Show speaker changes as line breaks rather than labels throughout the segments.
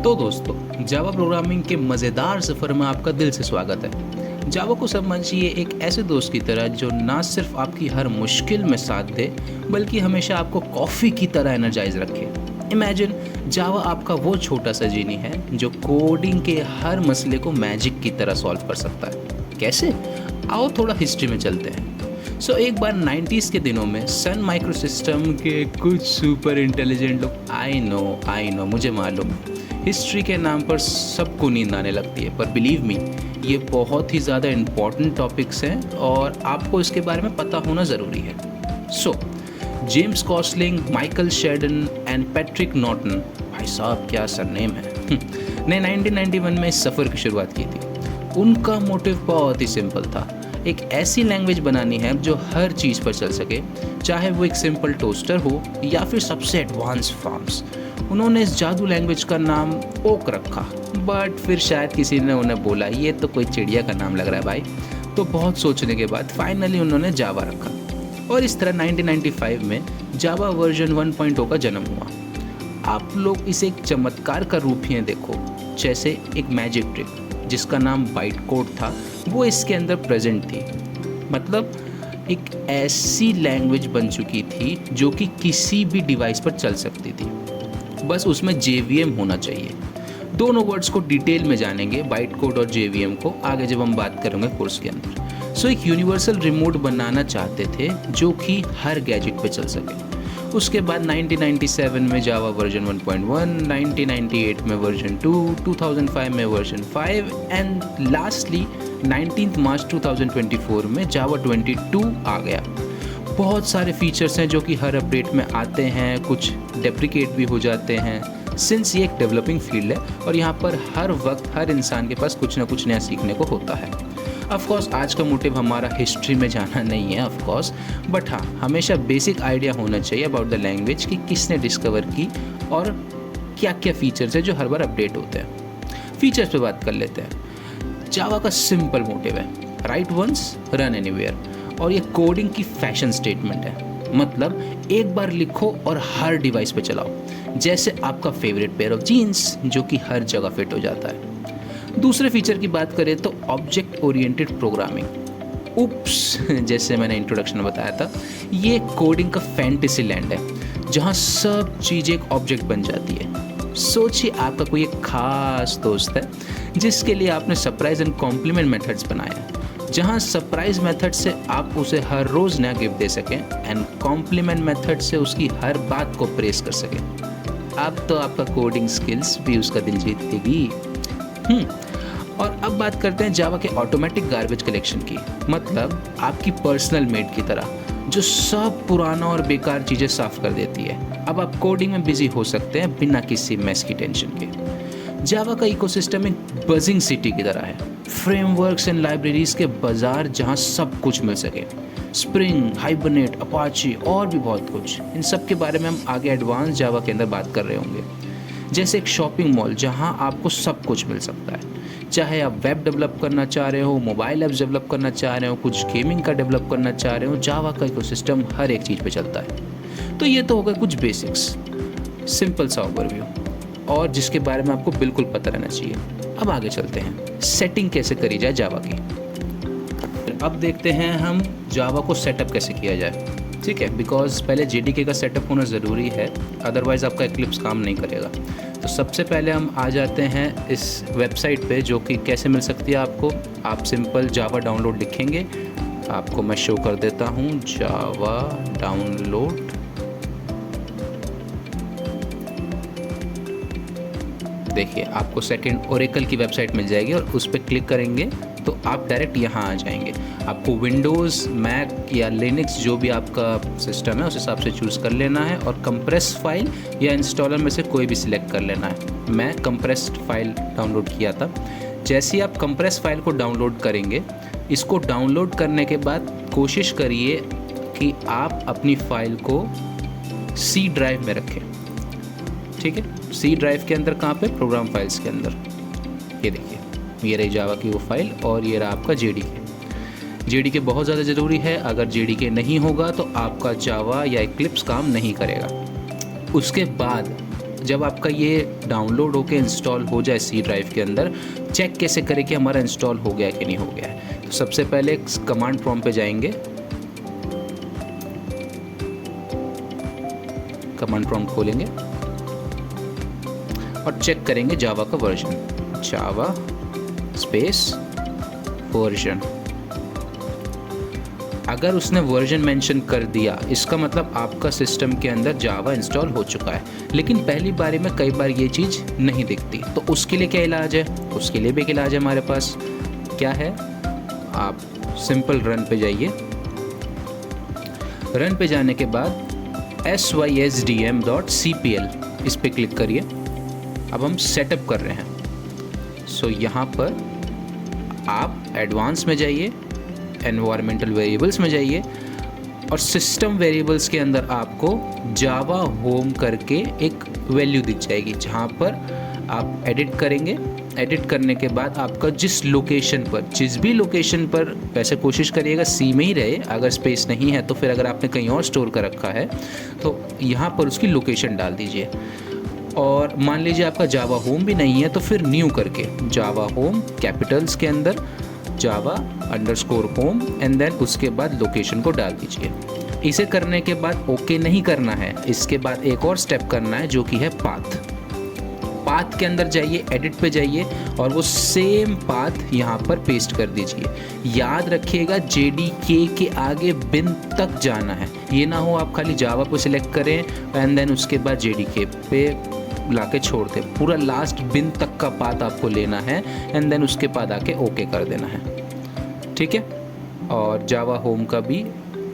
तो दोस्तों, Java programming के मज़ेदार सफ़र में आपका दिल से स्वागत है। जावा को समझिए एक ऐसे दोस्त की तरह जो ना सिर्फ आपकी हर मुश्किल में साथ दे, बल्कि हमेशा आपको कॉफ़ी की तरह एनर्जाइज रखे। इमेजिन जावा आपका वो छोटा सा जीनी है जो कोडिंग के हर मसले को मैजिक की तरह सॉल्व कर सकता है। कैसे? आओ थोड़ा हिस्ट्री में चलते हैं। एक बार 90s के दिनों में सन माइक्रोसिस्टम के कुछ सुपर इंटेलिजेंट लोग, आई नो मुझे मालूम, हिस्ट्री के नाम पर सबको नींद आने लगती है, पर बिलीव मी, ये बहुत ही ज़्यादा इम्पॉर्टेंट टॉपिक्स हैं और आपको इसके बारे में पता होना ज़रूरी है। James Gosling, Michael Sheldon and Patrick Norton, भाई साहब क्या सरनेम है, ने 1991 में इस सफ़र की शुरुआत की थी। उनका मोटिव बहुत ही सिंपल था, एक ऐसी लैंग्वेज बनानी है जो हर चीज़ पर चल सके, चाहे वो एक सिंपल टोस्टर हो या फिर सबसे एडवांस फॉर्म्स। उन्होंने इस जादू लैंग्वेज का नाम ओक रखा, बट फिर शायद किसी ने उन्हें बोला ये तो कोई चिड़िया का नाम लग रहा है भाई, तो बहुत सोचने के बाद फाइनली उन्होंने जावा रखा। और इस तरह 1995 में जावा वर्जन 1.0 का जन्म हुआ। आप लोग इसे एक चमत्कार का रूप ही देखो, जैसे एक मैजिक ट्रिक जिसका नाम बाइट कोड था, वो इसके अंदर प्रेजेंट थी। मतलब एक ऐसी लैंग्वेज बन चुकी थी जो कि किसी भी डिवाइस पर चल सकती थी, बस उसमें JVM होना चाहिए। दोनों वर्ड्स को डिटेल में जानेंगे, बाइट कोड और JVM को, आगे जब हम बात करेंगे कोर्स के अंदर। एक यूनिवर्सल रिमोट बनाना चाहते थे जो कि हर गैजेट पे चल सके। उसके बाद 1997 में जावा वर्जन 1.1, 1998 में वर्जन 2, 2005 में वर्जन 5 एंड लास्टली 19 मार्च 2024 में जावा 22 आ गया। बहुत सारे फीचर्स हैं जो कि हर अपडेट में आते हैं, कुछ डेप्रिकेट भी हो जाते हैं, सिंस ये एक डेवलपिंग फील्ड है और यहाँ पर हर वक्त हर इंसान के पास कुछ ना कुछ नया सीखने को होता है। ऑफकोर्स आज का मोटिव हमारा हिस्ट्री में जाना नहीं है ऑफकोर्स, बट हाँ, हमेशा बेसिक आइडिया होना चाहिए अबाउट द लैंग्वेज कि किसने डिस्कवर की और क्या क्या फीचर्स है जो हर बार अपडेट होते हैं। फीचर्स पे बात कर लेते हैं। जावा का सिंपल मोटिव है, राइट वंस रन एनीवेयर, और ये कोडिंग की फैशन स्टेटमेंट है। मतलब एक बार लिखो और हर डिवाइस पे चलाओ, जैसे आपका फेवरेट पेयर ऑफ जीन्स जो कि हर जगह फिट हो जाता है। दूसरे फीचर की बात करें तो ऑब्जेक्ट ओरिएंटेड प्रोग्रामिंग। उप्स, जैसे मैंने इंट्रोडक्शन में बताया था, ये कोडिंग का फैंटेसी लैंड है जहाँ सब चीज़ें एक ऑब्जेक्ट बन जाती है। सोचिए आपका कोई एक खास दोस्त है जिसके लिए आपने सरप्राइज एंड कॉम्प्लीमेंट मेथड्स बनाया, जहाँ सरप्राइज मेथड से आप उसे हर रोज़ नया गिफ्ट दे सकें एंड कॉम्प्लीमेंट मेथड से उसकी हर बात को प्रेस कर सकें। अब तो आपका कोडिंग स्किल्स भी उसका दिल जीत लेगी। और अब बात करते हैं जावा के ऑटोमेटिक गार्बेज कलेक्शन की, मतलब आपकी पर्सनल मेड की तरह जो सब पुराना और बेकार चीज़ें साफ कर देती है। अब आप कोडिंग में बिजी हो सकते हैं बिना किसी मेस की टेंशन के। जावा का इकोसिस्टम एक बजिंग सिटी की तरह है, फ्रेमवर्क्स एंड लाइब्रेरीज के बाजार जहां सब कुछ मिल सके। स्प्रिंग, हाइबरनेट, अपाची और भी बहुत कुछ, इन सब के बारे में हम आगे एडवांस जावा के अंदर बात कर रहे होंगे। जैसे एक शॉपिंग मॉल जहां आपको सब कुछ मिल सकता है, चाहे आप वेब डेवलप करना चाह रहे हो, मोबाइल ऐप्स डेवलप करना चाह रहे हो, कुछ गेमिंग का डेवलप करना चाह रहे हो, जावा का इकोसिस्टम हर एक चीज़ पे चलता है। तो ये तो होगा कुछ बेसिक्स, सिंपल सा ओवरव्यू, और जिसके बारे में आपको बिल्कुल पता रहना चाहिए। अब आगे चलते हैं, सेटिंग कैसे करी जाए जावा की। अब देखते हैं हम जावा को सेटअप कैसे किया जाए, ठीक है, बिकॉज पहले JDK का सेटअप होना ज़रूरी है, अदरवाइज़ आपका एक्लिप्स काम नहीं करेगा। तो सबसे पहले हम आ जाते हैं इस वेबसाइट पे, जो कि कैसे मिल सकती है आपको। आप सिंपल जावा डाउनलोड लिखेंगे, आपको मैं शो कर देता हूँ, जावा डाउनलोड। देखिए आपको सेकंड ओरेकल की वेबसाइट मिल जाएगी और उस पर क्लिक करेंगे तो आप डायरेक्ट यहाँ आ जाएंगे। आपको विंडोज़, मैक या लिनक्स जो भी आपका सिस्टम है उस हिसाब से चूज़ कर लेना है और कंप्रेस फाइल या इंस्टॉलर में से कोई भी सिलेक्ट कर लेना है। मैं कंप्रेस्ड फाइल डाउनलोड किया था। जैसे ही आप कंप्रेस फाइल को डाउनलोड करेंगे, इसको डाउनलोड करने के बाद कोशिश करिए कि आप अपनी फ़ाइल को C ड्राइव में रखें, ठीक है। C ड्राइव के अंदर कहाँ पे? प्रोग्राम फाइल्स के अंदर। ये देखिए, ये रही जावा की वो फाइल और ये रहा आपका JDK बहुत ज़्यादा ज़रूरी है। अगर JDK नहीं होगा तो आपका जावा या एक्लिप्स काम नहीं करेगा। उसके बाद जब आपका ये डाउनलोड होकर इंस्टॉल हो जाए सी ड्राइव के अंदर, चेक कैसे करें कि हमारा इंस्टॉल हो गया है कि नहीं हो गया है। तो सबसे पहले कमांड प्रॉम्प्ट पे जाएंगे, कमांड प्रॉम्प्ट खोलेंगे और चेक करेंगे जावा का वर्जन, जावा स्पेस वर्जन। अगर उसने वर्जन मेंशन कर दिया, इसका मतलब आपका सिस्टम के अंदर जावा इंस्टॉल हो चुका है। लेकिन पहली बारी में कई बार ये चीज़ नहीं दिखती, तो उसके लिए क्या इलाज है? उसके लिए भी एक इलाज है हमारे पास। क्या है? आप सिंपल रन पे जाइए। रन पे जाने के बाद sysdm.cpl इस पे क्लिक करिए। अब हम सेटअप कर रहे हैं। सो यहाँ पर आप एडवांस में जाइए, एनवायरमेंटल वेरिएबल्स में जाइए और सिस्टम वेरिएबल्स के अंदर आपको जावा होम करके एक वैल्यू दिख जाएगी, जहाँ पर आप एडिट करेंगे। एडिट करने के बाद आपका जिस लोकेशन पर, जिस भी लोकेशन पर, वैसे कोशिश करिएगा सी में ही रहे, अगर स्पेस नहीं है तो फिर अगर आपने कहीं और स्टोर कर रखा है तो यहाँ पर उसकी लोकेशन डाल दीजिए। और मान लीजिए आपका जावा होम भी नहीं है तो फिर न्यू करके जावा होम कैपिटल्स के अंदर जावा _होम एंड देन उसके बाद लोकेशन को डाल दीजिए। इसे करने के बाद ओके नहीं करना है, इसके बाद एक और स्टेप करना है जो कि है पाथ। पाथ के अंदर जाइए, एडिट पे जाइए और वो सेम पाथ यहाँ पर पेस्ट कर दीजिए। याद रखिएगा JDK के आगे बिन तक जाना है, ये ना हो आप खाली जावा को सिलेक्ट करें एंड देन उसके बाद JDK पे लाके छोड़ दें। पूरा लास्ट बिन तक का पाथ आपको लेना है एंड देन उसके बाद आके ओके कर देना है, ठीक है। और जावा होम का भी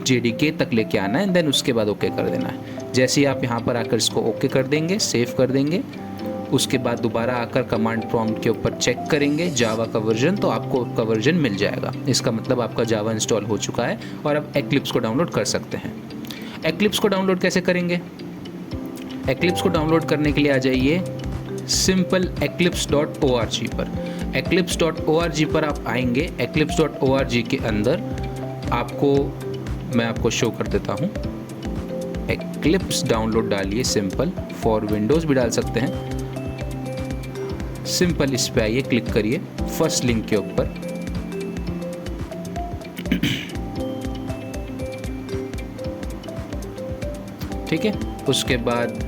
JDK तक लेके आना है एंड देन उसके बाद ओके कर देना है। जैसे ही आप यहाँ पर आकर इसको ओके कर देंगे, सेव कर देंगे, उसके बाद दोबारा आकर कमांड प्रॉम्प्ट के ऊपर चेक करेंगे जावा का वर्जन, तो आपको का वर्जन मिल जाएगा। इसका मतलब आपका जावा इंस्टॉल हो चुका है और अब एक्लिप्स को डाउनलोड कर सकते हैं। एक्लिप्स को डाउनलोड कैसे करेंगे? एक्लिप्स को डाउनलोड करने के लिए आ जाइए सिंपल eclipse.org पर। eclipse.org पर आप आएंगे। eclipse.org के अंदर आपको, मैं आपको शो कर देता हूँ, एक्लिप्स डाउनलोड डालिए सिंपल, फॉर विंडोज़ भी डाल सकते हैं। सिंपल इस पे आइए, क्लिक करिए फर्स्ट लिंक के ऊपर। ठीक है, उसके बाद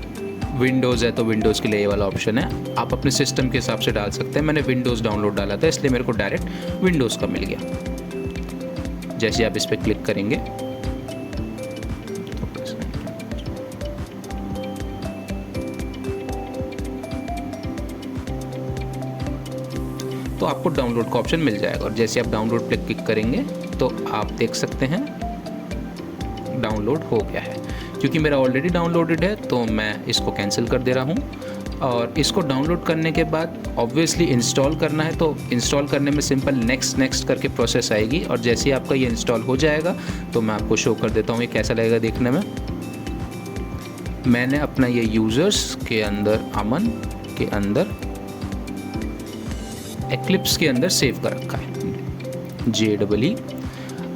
विंडोज़ है तो विंडोज़ के लिए ये वाला ऑप्शन है, आप अपने सिस्टम के हिसाब से डाल सकते हैं। मैंने विंडोज़ डाउनलोड डाला था इसलिए मेरे को डायरेक्ट विंडोज़ का मिल गया। जैसे आप इस पर क्लिक करेंगे तो आपको डाउनलोड का ऑप्शन मिल जाएगा और जैसे आप डाउनलोड पे क्लिक करेंगे तो आप देख सकते हैं डाउनलोड हो गया है। क्योंकि मेरा ऑलरेडी डाउनलोडेड है तो मैं इसको कैंसिल कर दे रहा हूँ। और इसको डाउनलोड करने के बाद ऑब्वियसली इंस्टॉल करना है, तो इंस्टॉल करने में सिंपल नेक्स्ट करके प्रोसेस आएगी और जैसे ही आपका ये इंस्टॉल हो जाएगा तो मैं आपको शो कर देता हूँ ये कैसा लगेगा देखने में। मैंने अपना ये यूज़र्स के अंदर, अमन के अंदर, एक्लिप्स के अंदर सेव कर रखा है JEE।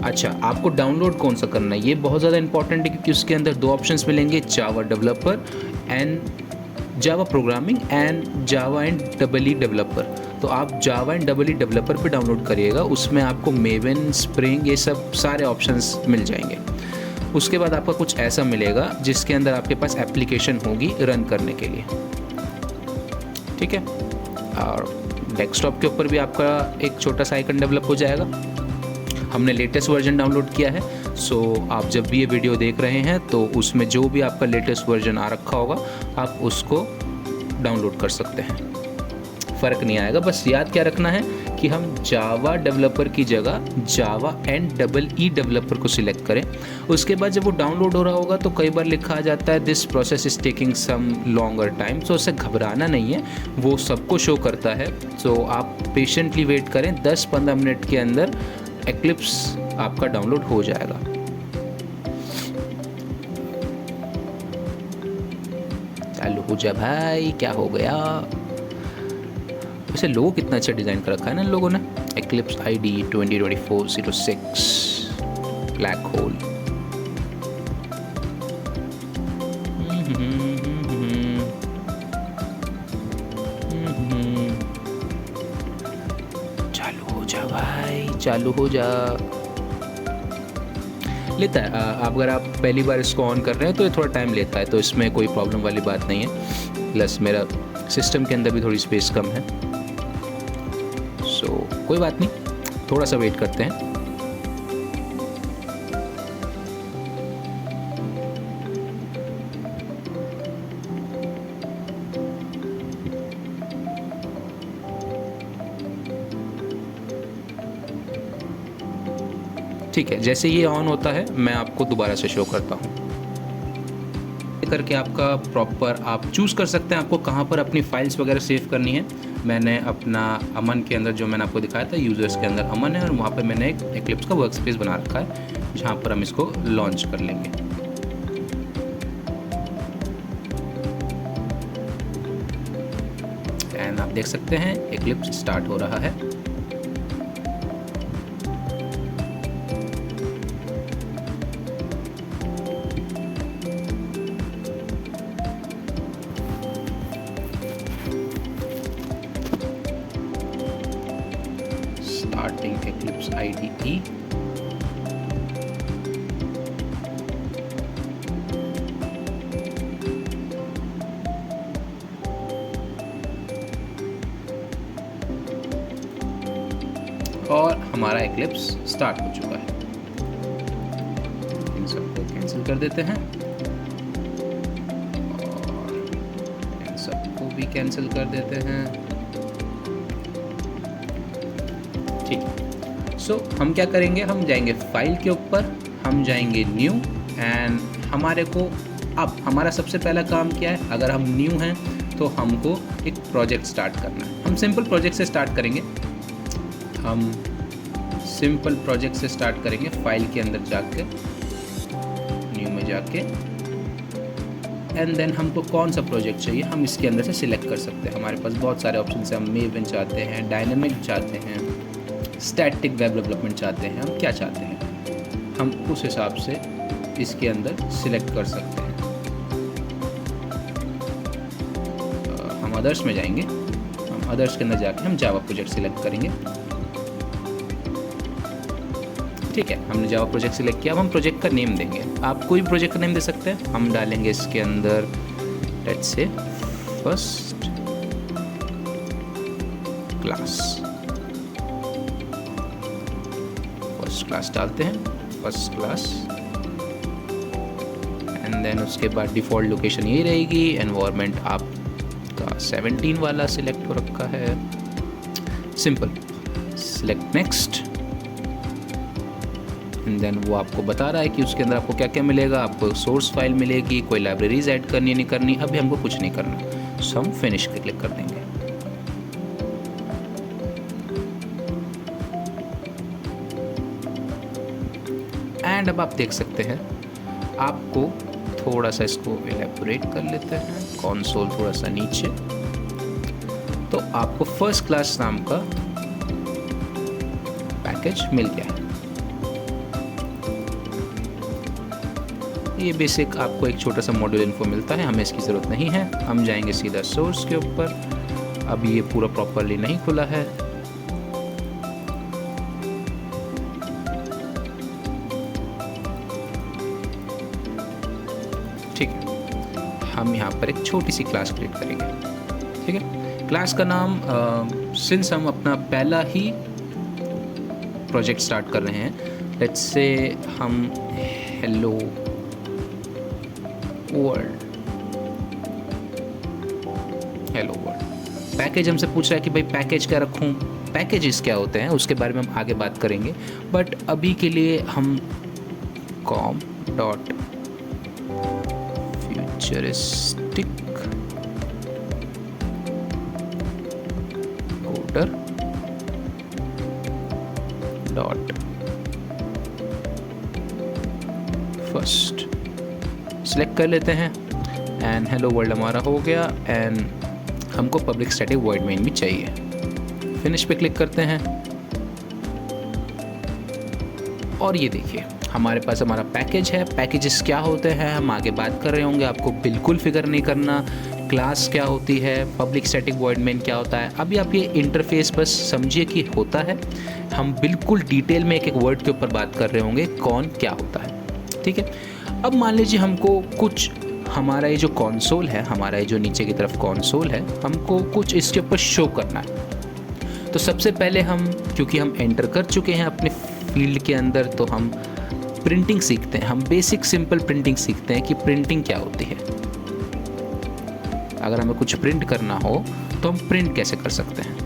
अच्छा, आपको डाउनलोड कौन सा करना है ये बहुत ज़्यादा इंपॉर्टेंट है क्योंकि उसके अंदर दो ऑप्शंस मिलेंगे, Java developer and Java programming and Java and EE developer. तो आप जावा एंड EE डेवलपर पे डाउनलोड करिएगा, उसमें आपको मेवन, स्प्रिंग, ये सब सारे ऑप्शंस मिल जाएंगे। उसके बाद आपका कुछ ऐसा मिलेगा जिसके अंदर आपके पास एप्लीकेशन होगी रन करने के लिए, ठीक है। और डेस्कटॉप के ऊपर भी आपका एक छोटा सा आइकन डेवलप हो जाएगा। हमने लेटेस्ट वर्जन डाउनलोड किया है, सो आप जब भी ये वीडियो देख रहे हैं तो उसमें जो भी आपका लेटेस्ट वर्जन आ रखा होगा आप उसको डाउनलोड कर सकते हैं, फ़र्क नहीं आएगा। बस याद क्या रखना है कि हम जावा डेवलपर की जगह जावा एंड EE डेवलपर को सिलेक्ट करें। उसके बाद जब वो डाउनलोड हो रहा होगा तो कई बार लिखा आ जाता है this process is taking some longer time, तो उससे घबराना नहीं है, वो सबको शो करता है। तो आप पेशेंटली वेट करें, 10-15 मिनट के अंदर एक्लिप्स आपका डाउनलोड हो जाएगा। चालू हो जा भाई, क्या हो गया? वैसे लोगो कितना अच्छा डिज़ाइन कर रखा है ना इन लोगों ने। Eclipse ID 2024-06 black hole. चालू हो जा। लेता है अगर आप पहली बार इसको ऑन कर रहे हैं तो ये थोड़ा टाइम लेता है, तो इसमें कोई प्रॉब्लम वाली बात नहीं है। प्लस मेरा सिस्टम के अंदर भी थोड़ी स्पेस कम है, सो कोई बात नहीं, थोड़ा सा वेट करते हैं। ठीक है, जैसे ये ऑन होता है मैं आपको दोबारा से शो करता हूँ करके। आपका प्रॉपर आप चूज़ कर सकते हैं आपको कहाँ पर अपनी फाइल्स वगैरह सेव करनी है। मैंने अपना अमन के अंदर जो मैंने आपको दिखाया था, यूज़र्स के अंदर अमन है, और वहाँ पे मैंने एक एक्लिप्स का वर्क स्पेस बना रखा है जहाँ पर हम इसको लॉन्च कर लेंगे। एंड आप देख सकते हैं एक्लिप्स स्टार्ट हो रहा है। Starting Eclipse IDE. और हमारा Eclipse स्टार्ट हो चुका है। इन सबको कैंसिल कर देते हैं और इन सबको भी कैंसिल कर देते हैं। ठीक है, सो हम क्या करेंगे, हम जाएंगे फाइल के ऊपर, हम जाएंगे न्यू, एंड हमारे को अब हमारा सबसे पहला काम क्या है, अगर हम न्यू हैं तो हमको एक प्रोजेक्ट स्टार्ट करना है। हम सिंपल प्रोजेक्ट से स्टार्ट करेंगे, हम सिंपल प्रोजेक्ट से स्टार्ट करेंगे। फाइल के अंदर जाके न्यू में जाके, एंड देन हमको कौन सा प्रोजेक्ट चाहिए हम इसके अंदर से सिलेक्ट कर सकते हैं। हमारे पास बहुत सारे ऑप्शन हैं, हम मेवन चाहते हैं, डायनेमिक चाहते हैं, स्टैटिक वेब डेवलपमेंट चाहते हैं, हम क्या चाहते हैं हम उस हिसाब से इसके अंदर सिलेक्ट कर सकते हैं। हम अदर्स में जाएंगे, हम अदर्स के अंदर जाके हम जावा प्रोजेक्ट सिलेक्ट करेंगे। ठीक है, हमने जावा प्रोजेक्ट सिलेक्ट किया। अब हम प्रोजेक्ट का नेम देंगे, आप कोई प्रोजेक्ट का नेम दे सकते हैं। हम डालेंगे इसके अंदर लेट्स से फर्स्ट क्लास डालते हैं, फर्स्ट क्लास, एंड देन उसके बाद डिफ़ॉल्ट लोकेशन यही रहेगी। एनवायरनमेंट आपका 17 वाला सिलेक्ट हो रखा है, simple. Select next, and then वो आपको बता रहा है कि उसके अंदर आपको क्या क्या मिलेगा। आपको सोर्स फाइल मिलेगी, कोई लाइब्रेरीज ऐड करनी है नहीं करनी, अभी हमको कुछ नहीं करना, सो हम फिनिश पे क्लिक कर देंगे। एंड अब आप देख सकते हैं, आपको थोड़ा सा इसको एलेबोरेट कर लेते हैं, कंसोल थोड़ा सा नीचे, तो आपको फर्स्ट क्लास नाम का पैकेज मिल गया है। ये बेसिक आपको एक छोटा सा मॉड्यूल इन्फो मिलता है, हमें इसकी ज़रूरत नहीं है। हम जाएंगे सीधा सोर्स के ऊपर। अब ये पूरा प्रॉपरली नहीं खुला है, ठीक है। हम यहाँ पर एक छोटी सी क्लास क्रिएट करेंगे, ठीक है। क्लास का नाम सिंस हम अपना पहला ही प्रोजेक्ट स्टार्ट कर रहे हैं, लेट्स से हम हेलो वर्ल्ड पैकेज हमसे पूछ रहा है कि भाई पैकेज क्या रखूं, पैकेजेस क्या होते हैं उसके बारे में हम आगे बात करेंगे, बट अभी के लिए हम com.futuristic coder .first सिलेक्ट कर लेते हैं। एंड हेलो वर्ल्ड हमारा हो गया, एंड हमको पब्लिक स्टैटिक वॉइड मेन भी चाहिए। फिनिश पे क्लिक करते हैं और ये देखिए हमारे पास हमारा पैकेज है। पैकेजेस क्या होते हैं हम आगे बात कर रहे होंगे, आपको बिल्कुल फिक्र नहीं करना। क्लास क्या होती है, पब्लिक स्टैटिक वॉइड मेन क्या होता है। अभी आप ये इंटरफेस बस समझिए कि होता है, हम बिल्कुल डिटेल में एक एक वर्ड के ऊपर बात कर रहे होंगे कौन क्या होता है, ठीक है। अब मान लीजिए हमको कुछ, हमारा ये जो कंसोल है, हमारा ये जो नीचे की तरफ कंसोल है, हमको कुछ इसके ऊपर शो करना है। तो सबसे पहले हम, क्योंकि हम एंटर कर चुके हैं अपने फील्ड के अंदर, तो हम प्रिंटिंग सीखते हैं, हम बेसिक सिंपल प्रिंटिंग सीखते हैं कि प्रिंटिंग क्या होती है। अगर हमें कुछ प्रिंट करना हो तो हम प्रिंट कैसे कर सकते हैं।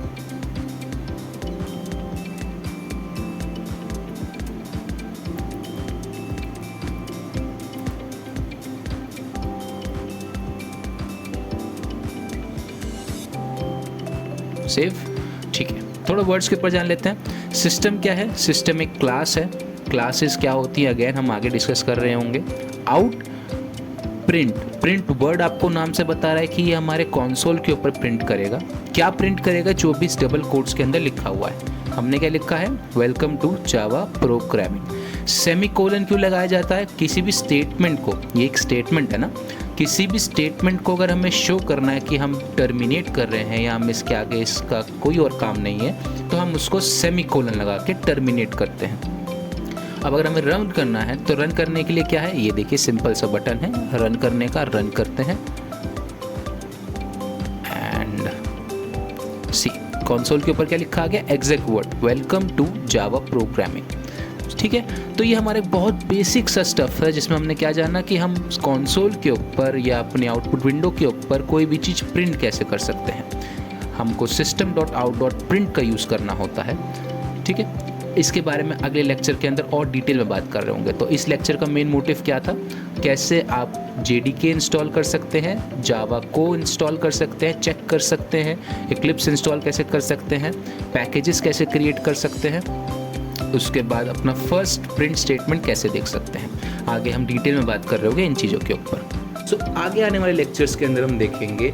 सेव, ठीक है। थोड़ा वर्ड्स के ऊपर जान लेते हैं। सिस्टम क्या है? सिस्टम एक क्लास है। क्लासेस क्या होती है अगेन हम आगे डिस्कस कर रहे होंगे। आउट, प्रिंट, प्रिंट वर्ड आपको नाम से बता रहा है कि ये हमारे कंसोल के ऊपर प्रिंट करेगा। क्या प्रिंट करेगा? 24 डबल कोट्स के अंदर लिखा हुआ है। हमने क्या लिखा है? Welcome to Java programming. Semicolon क्यों लगाया जाता है? किसी भी स्टेटमेंट को, ये एक स्टेटमेंट है ना, किसी भी स्टेटमेंट को अगर हमें शो करना है कि हम टर्मिनेट कर रहे हैं या हम इसके आगे इसका कोई और काम नहीं है, तो हम उसको सेमीकोलन लगा के टर्मिनेट करते हैं। अब अगर हमें रन करना है तो रन करने के लिए क्या है? ये देखिए सिंपल सा बटन है रन करने का, रन करते हैं एंड सी कंसोल के ऊपर क्या लिखा आ गया? Exact word, welcome to Java programming, ठीक है। तो ये हमारे बहुत बेसिक सा स्टफ है जिसमें हमने क्या जाना कि हम कंसोल के ऊपर या अपने आउटपुट विंडो के ऊपर कोई भी चीज़ प्रिंट कैसे कर सकते हैं। हमको system.out.print का यूज़ करना होता है, ठीक है। इसके बारे में अगले लेक्चर के अंदर और डिटेल में बात कर रहे होंगे। तो इस लेक्चर का मेन मोटिव क्या था? कैसे आप JDK इंस्टॉल कर सकते हैं, जावा को इंस्टॉल कर सकते हैं, चेक कर सकते हैं, इक्लिप्स इंस्टॉल कैसे कर सकते हैं, पैकेजेस कैसे क्रिएट कर सकते हैं, उसके बाद अपना फर्स्ट प्रिंट स्टेटमेंट कैसे देख सकते हैं। आगे हम डिटेल में बात कर रहे होंगे इन चीज़ों के ऊपर। सो आगे आने वाले लेक्चर्स के अंदर हम देखेंगे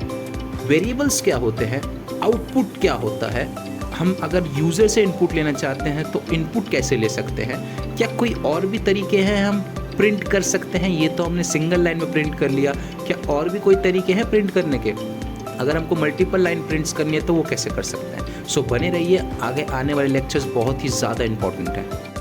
वेरिएबल्स क्या होते हैं, आउटपुट क्या होता है, हम अगर यूज़र से इनपुट लेना चाहते हैं तो इनपुट कैसे ले सकते हैं, क्या कोई और भी तरीके हैं हम प्रिंट कर सकते हैं। ये तो हमने सिंगल लाइन में प्रिंट कर लिया, क्या और भी कोई तरीके हैं प्रिंट करने के? अगर हमको मल्टीपल लाइन प्रिंट्स करनी है तो वो कैसे कर सकते हैं। सो बने रहिए, आगे आने वाले लेक्चर्स बहुत ही ज़्यादा इंपॉर्टेंट हैं।